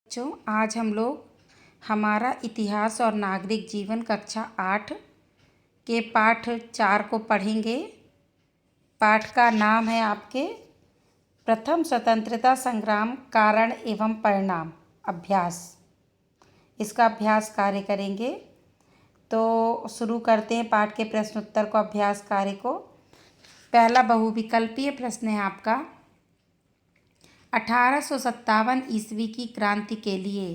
बच्चों, आज हम लोग हमारा इतिहास और नागरिक जीवन कक्षा 8 के पाठ 4 को पढ़ेंगे। पाठ का नाम है आपके प्रथम स्वतंत्रता संग्राम कारण एवं परिणाम अभ्यास। इसका अभ्यास कार्य करेंगे। तो शुरू करते हैं पाठ के प्रश्न उत्तर को, अभ्यास कार्य को। पहला बहुविकल्पीय प्रश्न है आपका, 1857 ईस्वी की क्रांति के लिए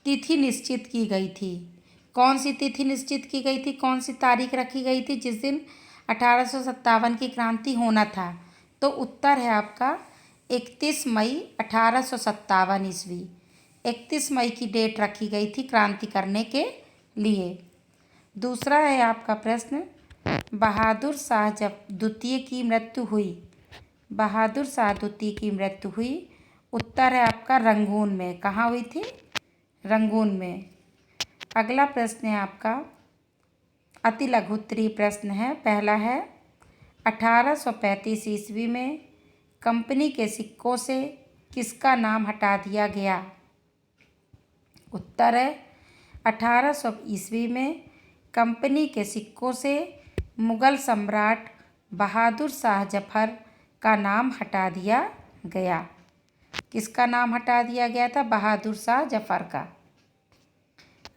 तिथि निश्चित की गई थी। कौन सी तिथि निश्चित की गई थी, कौन सी तारीख रखी गई थी जिस दिन 1857 की क्रांति होना था? तो उत्तर है आपका 31 मई 1857 ईस्वी। 31 मई की डेट रखी गई थी क्रांति करने के लिए। दूसरा है आपका प्रश्न, बहादुर शाह जब द्वितीय की मृत्यु हुई, बहादुर शाह द्वितीय की मृत्यु हुई। उत्तर है आपका रंगून में। कहाँ हुई थी? रंगून में। अगला प्रश्न है आपका अति लघु उत्तरीय प्रश्न है। पहला है, 1835 ईस्वी में कंपनी के सिक्कों से किसका नाम हटा दिया गया? उत्तर है 1800 ईस्वी में कंपनी के सिक्कों से मुगल सम्राट बहादुर शाह जफर का नाम हटा दिया गया। किसका नाम हटा दिया गया था? बहादुर शाह जफर का।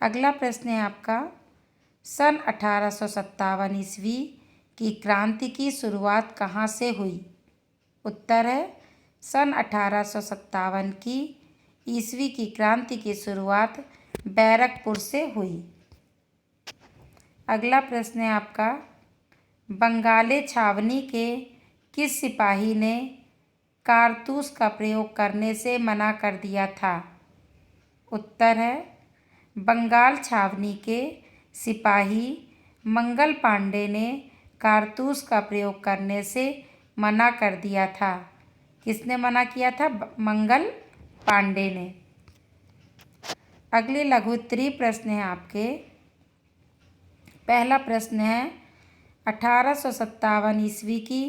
अगला प्रश्न है आपका, सन 1857 ईस्वी की क्रांति की शुरुआत कहाँ से हुई? उत्तर है सन 1857 की ईस्वी की क्रांति की शुरुआत बैरकपुर से हुई। अगला प्रश्न है आपका, बंगाले छावनी के किस सिपाही ने कारतूस का प्रयोग करने से मना कर दिया था? उत्तर है बंगाल छावनी के सिपाही मंगल पांडे ने कारतूस का प्रयोग करने से मना कर दिया था। किसने मना किया था? मंगल पांडे ने। अगले लघु उत्तरीय प्रश्न है आपके। पहला प्रश्न है, 1857 ईस्वी की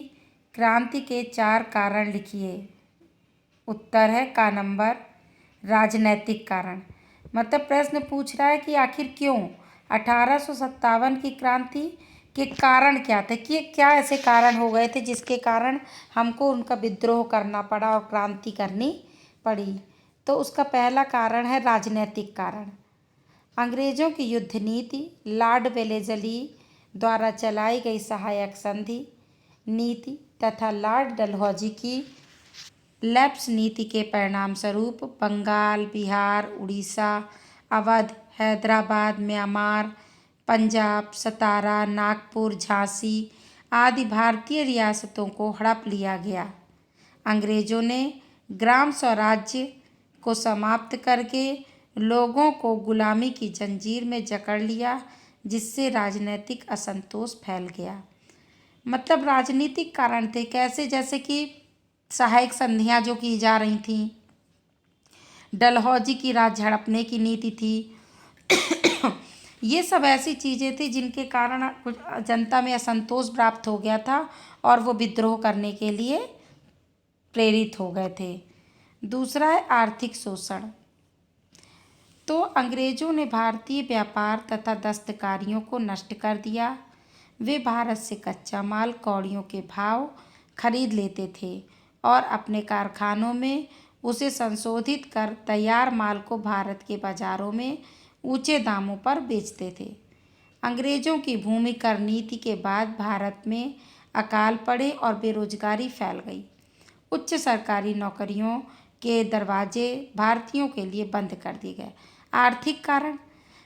क्रांति के 4 कारण लिखिए। उत्तर है का नंबर राजनैतिक कारण। मतलब प्रश्न पूछ रहा है कि आखिर क्यों 1857 की क्रांति के कारण क्या थे, कि क्या ऐसे कारण हो गए थे जिसके कारण हमको उनका विद्रोह करना पड़ा और क्रांति करनी पड़ी। तो उसका पहला कारण है राजनैतिक कारण। अंग्रेज़ों की युद्ध नीति, लॉर्ड वेलेस्ली द्वारा चलाई गई सहायक संधि नीति तथा लॉर्ड डलहौजी की लैप्स नीति के परिणाम स्वरूप बंगाल, बिहार, उड़ीसा, अवध, हैदराबाद, म्यांमार, पंजाब, सतारा, नागपुर, झांसी आदि भारतीय रियासतों को हड़प लिया गया। अंग्रेज़ों ने ग्राम स्वराज्य को समाप्त करके लोगों को गुलामी की जंजीर में जकड़ लिया, जिससे राजनीतिक असंतोष फैल गया। मतलब राजनीतिक कारण थे कैसे? जैसे कि सहायक संधियाँ जो की जा रही थीं, डलहौजी की राज झड़पने की नीति थी, ये सब ऐसी चीज़ें थी जिनके कारण कुछ जनता में असंतोष प्राप्त हो गया था और वो विद्रोह करने के लिए प्रेरित हो गए थे। दूसरा है आर्थिक शोषण। तो अंग्रेज़ों ने भारतीय व्यापार तथा दस्तकारियों को नष्ट कर दिया। वे भारत से कच्चा माल कौड़ियों के भाव खरीद लेते थे और अपने कारखानों में उसे संशोधित कर तैयार माल को भारत के बाज़ारों में ऊंचे दामों पर बेचते थे। अंग्रेज़ों की भूमि कर नीति के बाद भारत में अकाल पड़े और बेरोजगारी फैल गई। उच्च सरकारी नौकरियों के दरवाजे भारतीयों के लिए बंद कर दिए गए। आर्थिक कारण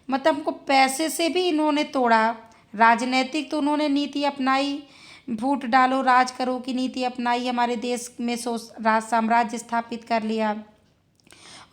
मतलब हमको पैसे से भी इन्होंने तोड़ा। राजनीतिक तो उन्होंने नीति अपनाई, फूट डालो राज करो की नीति अपनाई, हमारे देश में राज साम्राज्य स्थापित कर लिया।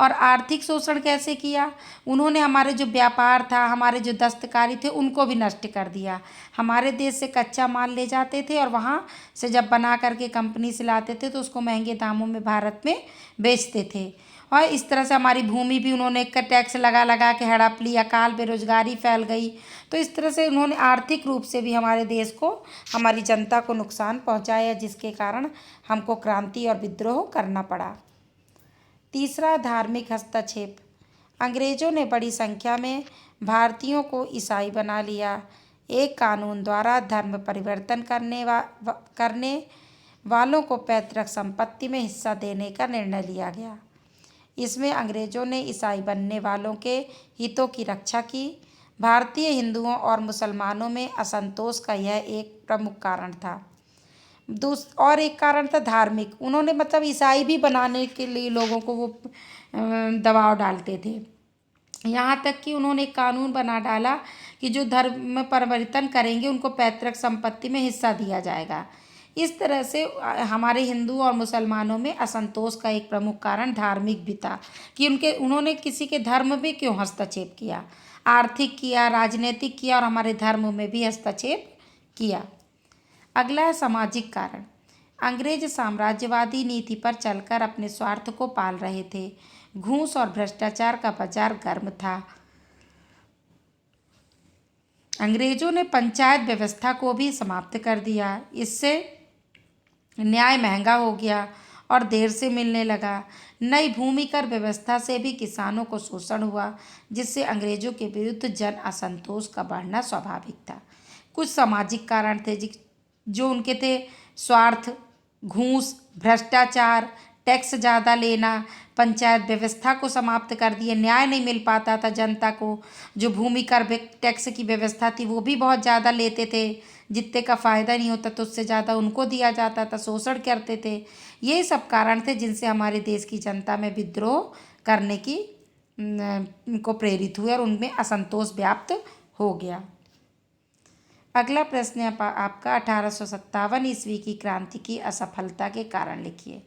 और आर्थिक शोषण कैसे किया? उन्होंने हमारे जो व्यापार था, हमारे जो दस्तकारी थे, उनको भी नष्ट कर दिया। हमारे देश से कच्चा माल ले जाते थे और वहाँ से जब बना करके कंपनी से लाते थे तो उसको महंगे दामों में भारत में बेचते थे। और इस तरह से हमारी भूमि भी उन्होंने का टैक्स लगा लगा के हड़प ली, अकाल बेरोजगारी फैल गई। तो इस तरह से उन्होंने आर्थिक रूप से भी हमारे देश को, हमारी जनता को नुकसान पहुँचाया, जिसके कारण हमको क्रांति और विद्रोह करना पड़ा। तीसरा, धार्मिक हस्तक्षेप। अंग्रेजों ने बड़ी संख्या में भारतीयों को ईसाई बना लिया। एक कानून द्वारा धर्म परिवर्तन करने वालों को पैतृक संपत्ति में हिस्सा देने का निर्णय लिया गया। इसमें अंग्रेजों ने ईसाई बनने वालों के हितों की रक्षा की। भारतीय हिंदुओं और मुसलमानों में असंतोष का यह एक प्रमुख कारण था। और एक कारण था धार्मिक। उन्होंने मतलब ईसाई भी बनाने के लिए लोगों को वो दबाव डालते थे। यहाँ तक कि उन्होंने एक कानून बना डाला कि जो धर्म में परिवर्तन करेंगे उनको पैतृक संपत्ति में हिस्सा दिया जाएगा। इस तरह से हमारे हिंदू और मुसलमानों में असंतोष का एक प्रमुख कारण धार्मिक भी था कि उन्होंने किसी के धर्म में क्यों हस्तक्षेप किया, आर्थिक किया, राजनीतिक किया और हमारे धर्म में भी हस्तक्षेप किया। अगला है सामाजिक कारण। अंग्रेज साम्राज्यवादी नीति पर चलकर अपने स्वार्थ को पाल रहे थे। घूस और भ्रष्टाचार का बाजार गर्म था। अंग्रेजों ने पंचायत व्यवस्था को भी समाप्त कर दिया। इससे न्याय महंगा हो गया और देर से मिलने लगा। नई भूमि कर व्यवस्था से भी किसानों को शोषण हुआ, जिससे अंग्रेजों के विरुद्ध जन असंतोष का बढ़ना स्वाभाविक था। कुछ सामाजिक कारण थे जो उनके थे। स्वार्थ, घूस, भ्रष्टाचार, टैक्स ज़्यादा लेना, पंचायत व्यवस्था को समाप्त कर दिए, न्याय नहीं मिल पाता था जनता को। जो भूमि कर टैक्स की व्यवस्था थी वो भी बहुत ज़्यादा लेते थे, जितने का फ़ायदा नहीं होता तो उससे ज़्यादा उनको दिया जाता था, शोषण करते थे। यही सब कारण थे जिनसे हमारे देश की जनता में विद्रोह करने की को प्रेरित हुए और उनमें असंतोष व्याप्त हो गया। अगला प्रश्न है आपका 1857 ईस्वी की क्रांति की असफलता के कारण लिखिए।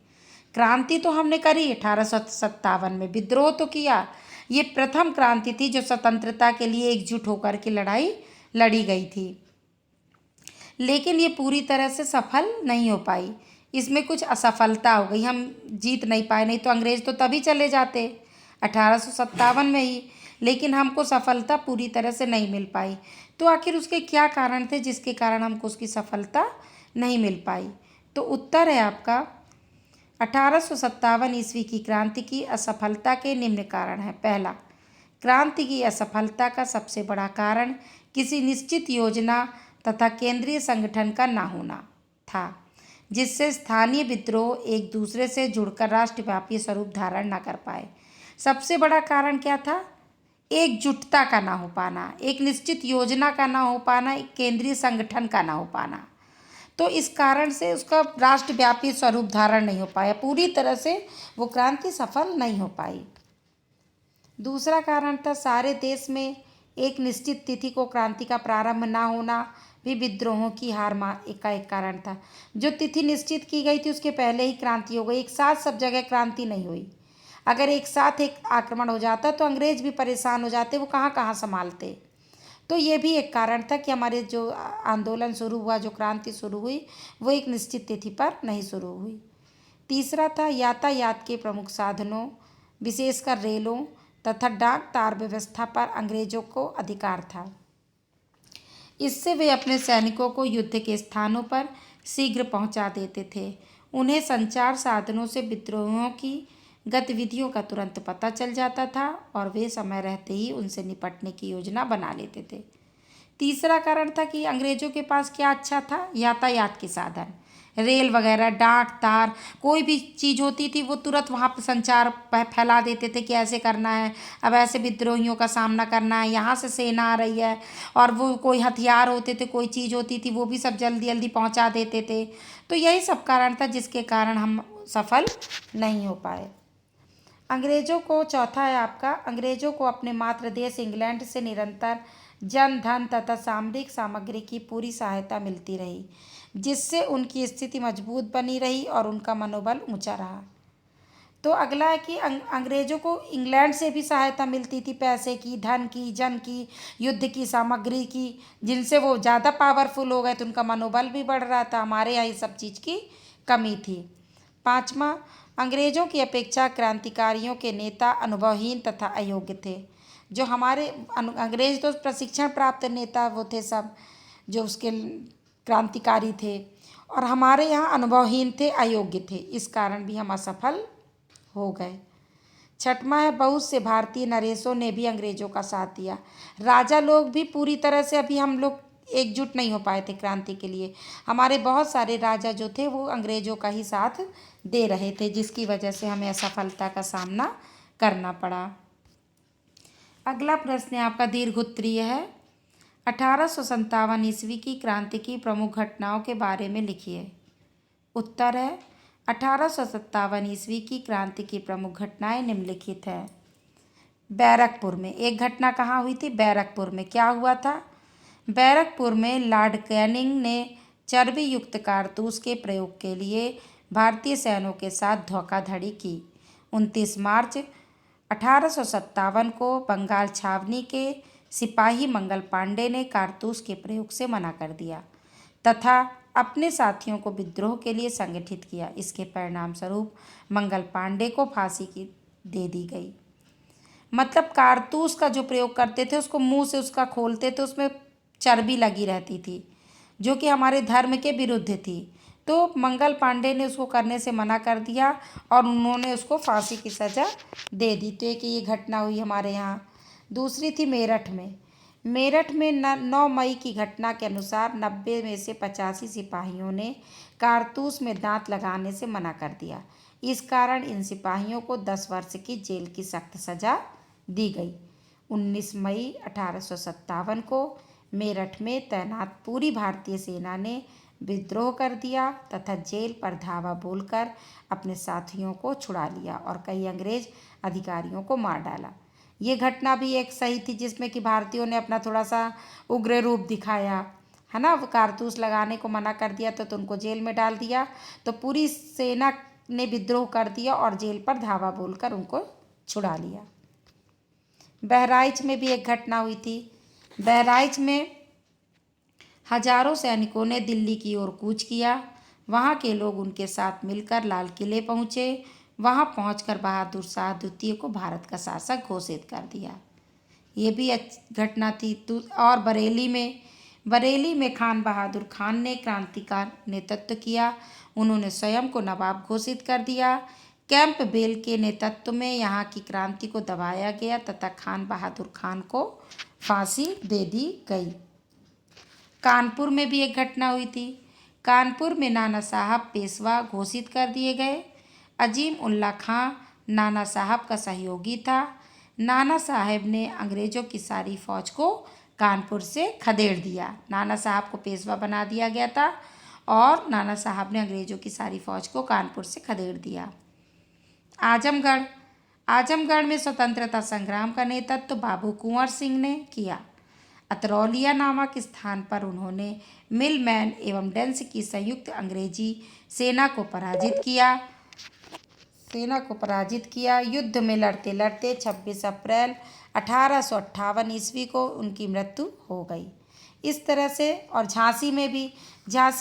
क्रांति तो हमने करी 1857 में, विद्रोह तो किया। ये प्रथम क्रांति थी जो स्वतंत्रता के लिए एकजुट होकर के लड़ाई लड़ी गई थी, लेकिन ये पूरी तरह से सफल नहीं हो पाई। इसमें कुछ असफलता हो गई, हम जीत नहीं पाए। नहीं तो अंग्रेज तो तभी चले जाते 1857 में ही, लेकिन हमको सफलता पूरी तरह से नहीं मिल पाई। तो आखिर उसके क्या कारण थे जिसके कारण हमको उसकी सफलता नहीं मिल पाई? तो उत्तर है आपका 1857 ईस्वी की क्रांति की असफलता के निम्न कारण हैं। पहला, क्रांति की असफलता का सबसे बड़ा कारण किसी निश्चित योजना तथा केंद्रीय संगठन का ना होना था, जिससे स्थानीय विद्रोह एक दूसरे से जुड़कर राष्ट्रव्यापी स्वरूप धारण न कर पाए। सबसे बड़ा कारण क्या था? एकजुटता का ना हो पाना, एक निश्चित योजना का ना हो पाना, एक केंद्रीय संगठन का ना हो पाना। तो इस कारण से उसका राष्ट्रव्यापी स्वरूप धारण नहीं हो पाया, पूरी तरह से वो क्रांति सफल नहीं हो पाई। दूसरा कारण था सारे देश में एक निश्चित तिथि को क्रांति का प्रारंभ ना होना भी विद्रोहों की हार का एक कारण था। जो तिथि निश्चित की गई थी उसके पहले ही क्रांति हो गई, एक साथ सब जगह क्रांति नहीं हुई। अगर एक साथ एक आक्रमण हो जाता तो अंग्रेज भी परेशान हो जाते, वो कहाँ कहाँ संभालते। तो ये भी एक कारण था कि हमारे जो आंदोलन शुरू हुआ, जो क्रांति शुरू हुई, वो एक निश्चित तिथि पर नहीं शुरू हुई। तीसरा था यातायात के प्रमुख साधनों, विशेषकर रेलों तथा डाक तार व्यवस्था पर अंग्रेजों को अधिकार था। इससे वे अपने सैनिकों को युद्ध के स्थानों पर शीघ्र पहुंचा देते थे। उन्हें संचार साधनों से विद्रोहियों की गतिविधियों का तुरंत पता चल जाता था और वे समय रहते ही उनसे निपटने की योजना बना लेते थे। तीसरा कारण था कि अंग्रेजों के पास क्या अच्छा था? यातायात के साधन, रेल वगैरह, डाक तार, कोई भी चीज़ होती थी वो तुरंत वहाँ पर संचार फैला देते थे कि ऐसे करना है, अब ऐसे विद्रोहियों का सामना करना है, यहाँ से सेना आ रही है। और वो कोई हथियार होते थे, कोई चीज़ होती थी, वो भी सब जल्दी जल्दी पहुँचा देते थे। तो यही सब कारण था जिसके कारण हम सफल नहीं हो पाए। अंग्रेजों को, चौथा है आपका, अंग्रेजों को अपने मातृ देश इंग्लैंड से निरंतर जन, धन तथा सामरिक सामग्री की पूरी सहायता मिलती रही, जिससे उनकी स्थिति मजबूत बनी रही और उनका मनोबल ऊंचा रहा। तो अगला है कि अंग्रेजों को इंग्लैंड से भी सहायता मिलती थी, पैसे की, धन की, जन की, युद्ध की सामग्री की, जिनसे वो ज़्यादा पावरफुल हो गए तो उनका मनोबल भी बढ़ रहा था। हमारे यहाँ इस सब चीज़ की कमी थी। पाँचवा, अंग्रेजों की अपेक्षा क्रांतिकारियों के नेता अनुभवहीन तथा अयोग्य थे। जो हमारे अंग्रेज तो प्रशिक्षण प्राप्त नेता वो थे सब, जो उसके क्रांतिकारी थे, और हमारे यहाँ अनुभवहीन थे, अयोग्य थे। इस कारण भी हम असफल हो गए। छठवां है, बहुत से भारतीय नरेशों ने भी अंग्रेजों का साथ दिया। राजा लोग भी पूरी तरह से अभी हम लोग एकजुट नहीं हो पाए थे क्रांति के लिए। हमारे बहुत सारे राजा जो थे वो अंग्रेजों का ही साथ दे रहे थे, जिसकी वजह से हमें असफलता का सामना करना पड़ा। अगला प्रश्न आपका दीर्घ उत्तरीय है। 1857 ईस्वी की क्रांति की प्रमुख घटनाओं के बारे में लिखिए। उत्तर है 1857 ईस्वी की क्रांति की प्रमुख घटनाएं निम्नलिखित है। बैरकपुर में एक घटना कहाँ हुई थी? बैरकपुर में। क्या हुआ था? बैरकपुर में लॉर्ड कैनिंग ने चर्बी युक्त कारतूस के प्रयोग के लिए भारतीय सैनिकों के साथ धोखाधड़ी की। 29 मार्च 1857 को बंगाल छावनी के सिपाही मंगल पांडे ने कारतूस के प्रयोग से मना कर दिया तथा अपने साथियों को विद्रोह के लिए संगठित किया। इसके परिणाम स्वरूप मंगल पांडे को फांसी की दे दी गई। मतलब कारतूस का जो प्रयोग करते थे उसको मुंह से उसका खोलते थे, उसमें चर्बी लगी रहती थी जो कि हमारे धर्म के विरुद्ध थी। तो मंगल पांडे ने उसको करने से मना कर दिया और उन्होंने उसको फांसी की सज़ा दे दी। तो एक ये घटना हुई हमारे यहाँ। दूसरी थी मेरठ में। मेरठ में 9 मई की घटना के अनुसार 90 में से 85 सिपाहियों ने कारतूस में दांत लगाने से मना कर दिया। इस कारण इन सिपाहियों को 10 वर्ष की जेल की सख्त सज़ा दी गई। 19 मई 1857 को मेरठ में तैनात पूरी भारतीय सेना ने विद्रोह कर दिया तथा जेल पर धावा बोलकर अपने साथियों को छुड़ा लिया और कई अंग्रेज अधिकारियों को मार डाला। ये घटना भी एक सही थी जिसमें कि भारतीयों ने अपना थोड़ा सा उग्र रूप दिखाया, है ना। वो कारतूस लगाने को मना कर दिया तो उनको जेल में डाल दिया। तो पूरी सेना ने विद्रोह कर दिया और जेल पर धावा बोलकर उनको छुड़ा लिया। बहराइच में भी एक घटना हुई थी। बहराइच में हजारों सैनिकों ने दिल्ली की ओर कूच किया। वहाँ के लोग उनके साथ मिलकर लाल किले पहुँचे। वहाँ पहुँचकर बहादुर शाह द्वितीय को भारत का शासक घोषित कर दिया। ये भी घटना थी। और बरेली में खान बहादुर खान ने क्रांति का नेतृत्व किया। उन्होंने स्वयं को नवाब घोषित कर दिया। कैंपबेल के नेतृत्व में यहाँ की क्रांति को दबाया गया तथा खान बहादुर खान को फांसी दे दी गई। कानपुर में भी एक घटना हुई थी। कानपुर में नाना साहब पेशवा घोषित कर दिए गए। अजीम उल्ला खां नाना साहब का सहयोगी था। नाना साहब ने अंग्रेजों की सारी फौज को कानपुर से खदेड़ दिया। नाना साहब को पेशवा बना दिया गया था और नाना साहब ने अंग्रेजों की सारी फौज को कानपुर से खदेड़ दिया। आजमगढ़ में स्वतंत्रता संग्राम का नेतृत्व बाबू कुंवर सिंह ने किया। अतरौलिया नामक स्थान पर उन्होंने मिलमैन एवं डेंस की संयुक्त अंग्रेजी सेना को पराजित किया। युद्ध में लड़ते लड़ते 26 अप्रैल 1858 ईस्वी को उनकी मृत्यु हो गई। इस तरह से और झांसी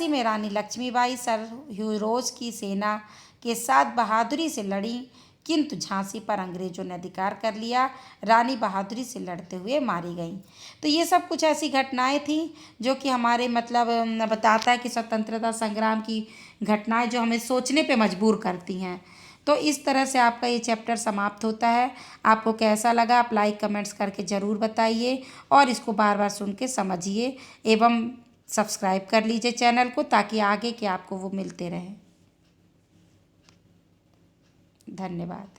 में रानी लक्ष्मीबाई सर ह्यूरोज की सेना के साथ बहादुरी से लड़ी, किंतु झांसी पर अंग्रेजों ने अधिकार कर लिया। रानी बहादुरी से लड़ते हुए मारी गईं। तो ये सब कुछ ऐसी घटनाएं थी जो कि हमारे बताता है कि स्वतंत्रता संग्राम की घटनाएं जो हमें सोचने पे मजबूर करती हैं। तो इस तरह से आपका ये चैप्टर समाप्त होता है। आपको कैसा लगा आप लाइक कमेंट्स करके ज़रूर बताइए और इसको बार बार सुन के समझिए एवं सब्सक्राइब कर लीजिए चैनल को ताकि आगे के आपको वो मिलते रहें। धन्यवाद।